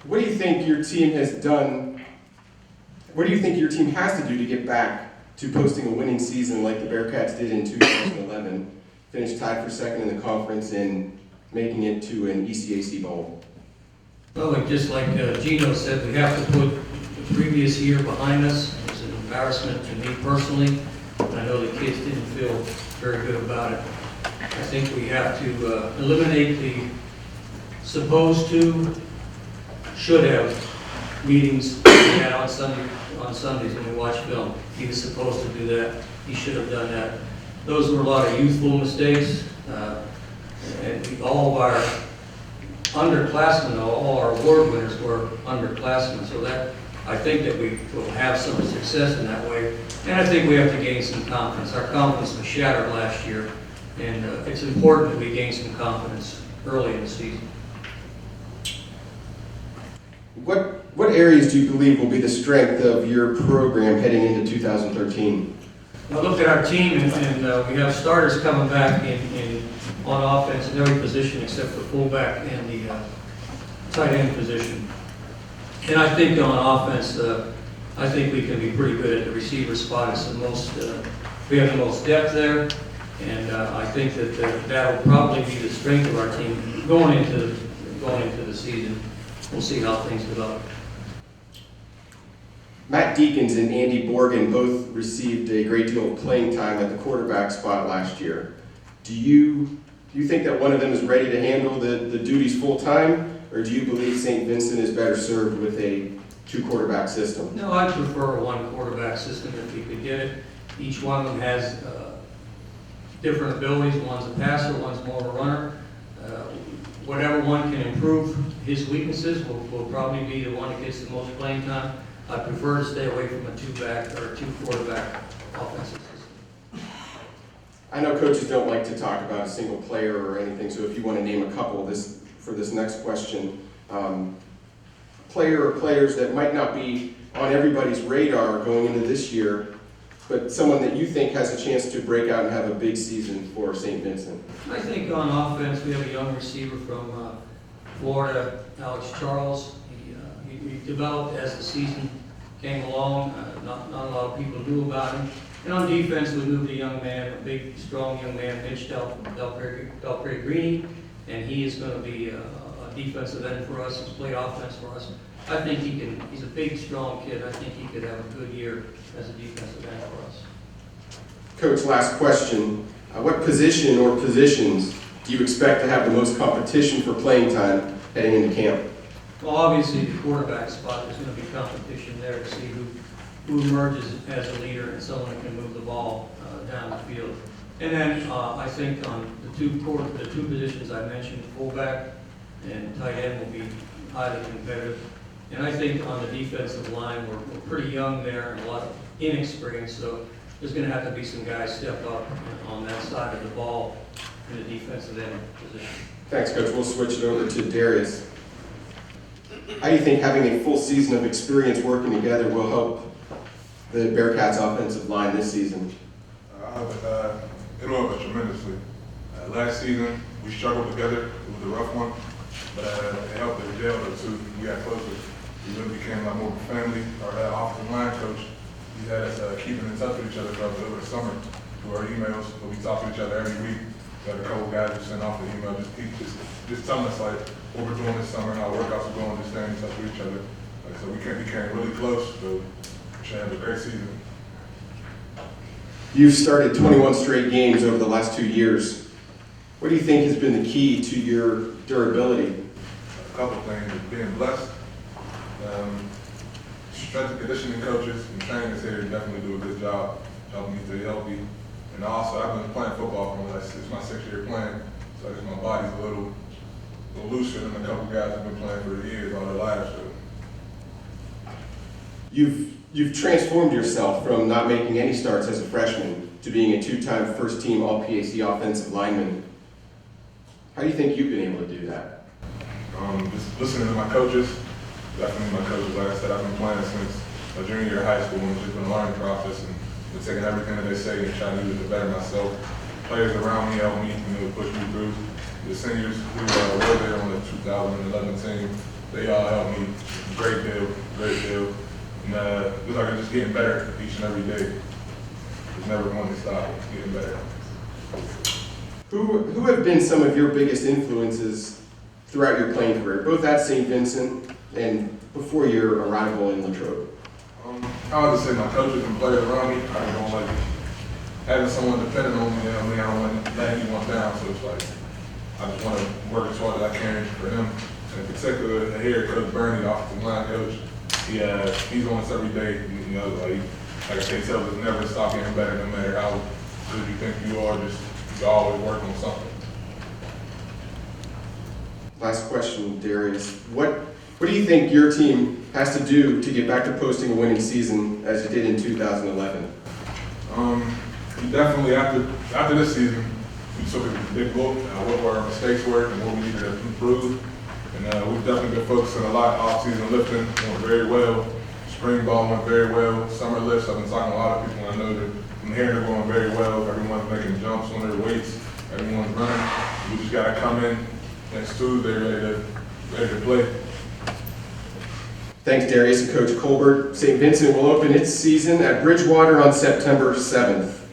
What do you think your team has done? What do you think your team has to do to get back to posting a winning season like the Bearcats did in 2011, finished tied for second in the conference and making it to an ECAC Bowl? Well, just like Gino said, we have to put the previous year behind us. It was an embarrassment to me personally. I know the kids didn't feel very good about it. I think we have to eliminate the supposed to, should have meetings we had on Sundays when we watch film. He was supposed to do that. He should have done that. Those were a lot of youthful mistakes. And all of our underclassmen, all our award winners were underclassmen. So that, I think that we will have some success in that way. And I think we have to gain some confidence. Our confidence was shattered last year. And it's important that we gain some confidence early in the season. What areas do you believe will be the strength of your program heading into 2013? I look at our team, and we have starters coming back on offense in every position except for fullback and the tight end position. And I think on offense, I think we can be pretty good at the receiver spot. It's the most, we have the most depth there, and I think that that'll probably be the strength of our team going into the season. We'll see how things develop. Matt Deakins and Andy Borgen both received a great deal of playing time at the quarterback spot last year. Do you think that one of them is ready to handle the duties full time, or do you believe St. Vincent is better served with a two-quarterback system? No, I prefer a one-quarterback system if we could get it. Each one of them has different abilities. One's a passer, one's more of a runner. Whatever one can improve his weaknesses will probably be the one that gets the most playing time. I prefer to stay away from a two-back or a two-quarterback offensive system. I know coaches don't like to talk about a single player or anything, so if you want to name a couple for this next question, player or players that might not be on everybody's radar going into this year, but someone that you think has a chance to break out and have a big season for St. Vincent. I think on offense we have a young receiver from Florida, Alex Charles. He developed as the season came along. Not a lot of people knew about him. And on defense, we moved a young man, a big, strong young man, Vince Del Peregrini, and he is going to be a defensive end for us. He's played offense for us. I think he's a big, strong kid. I think he could have a good year as a defensive end for us. Coach, last question. What position or positions do you expect to have the most competition for playing time heading into camp? Well, obviously, the quarterback spot, there's going to be competition there to see who emerges as a leader and someone that can move the ball down the field. And then I think on the two positions I mentioned, fullback and tight end will be highly competitive. And I think on the defensive line, we're pretty young there and a lot of inexperience, so there's going to have to be some guys step up on that side of the ball in the defensive end position. Thanks, Coach. We'll switch it over to Darius. How do you think having a full season of experience working together will help the Bearcats' offensive line this season? It'll help us tremendously. Last season, we struggled together. It was a rough one, but it helped that we gelled us too. We got closer. We really became like more of a family. Our offensive line coach, he had us keeping in touch with each other over the summer through our emails. So we talk to each other every week. We had a couple guys who sent off the email, just telling us like what we're doing this summer and how workouts are going, just staying in touch with each other. So we became really close. So we should have a great season. You've started 21 straight games over the last 2 years. What do you think has been the key to your durability? A couple things. Being blessed. Strength and conditioning coaches and trainers here definitely do a good job helping me stay healthy. And also, I've been playing football for it's my 6th year playing, so I guess my body's a little looser than a couple guys who've been playing for years all their lives. So. You've transformed yourself from not making any starts as a freshman to being a 2-time first-team All-PAC offensive lineman. How do you think you've been able to do that? Just listening to my coaches. Definitely my coaches. Like I said, I've been playing since my junior year of high school, and it's just been a learning process and been taking everything that they say and trying to use it to better myself. Players around me help me, push me through. The seniors who were there on the 2011 team, They all help me a great deal. And it's like I'm just getting better each and every day. It's never going to stop. It's getting better. Who have been some of your biggest influences throughout your playing career, both at St. Vincent and before your arrival in Latrobe? I would just say my coaches and players around me. I don't like having someone dependent on me. I mean, I don't want to let anyone down. So it's like I just want to work as hard as I can for them. And in particular, the head coach Bernie, the offensive line coach, he's on us every day. You know, like I say, tells us never to stop getting better, no matter how good you think you are. Just you always work on something. Last question, Darius. What do you think your team has to do to get back to posting a winning season as you did in 2011? We definitely, after this season, we took a big look at what our mistakes were and what we needed to improve. And we've definitely been focusing a lot off-season lifting, went very well. Spring ball went very well. Summer lifts, I've been talking to a lot of people, and I know that from here they're going very well. Everyone's making jumps on their weights. Everyone's running. We just got to come in next Tuesday ready to play. Thanks, Darius and Coach Colbert. St. Vincent will open its season at Bridgewater on September 7th.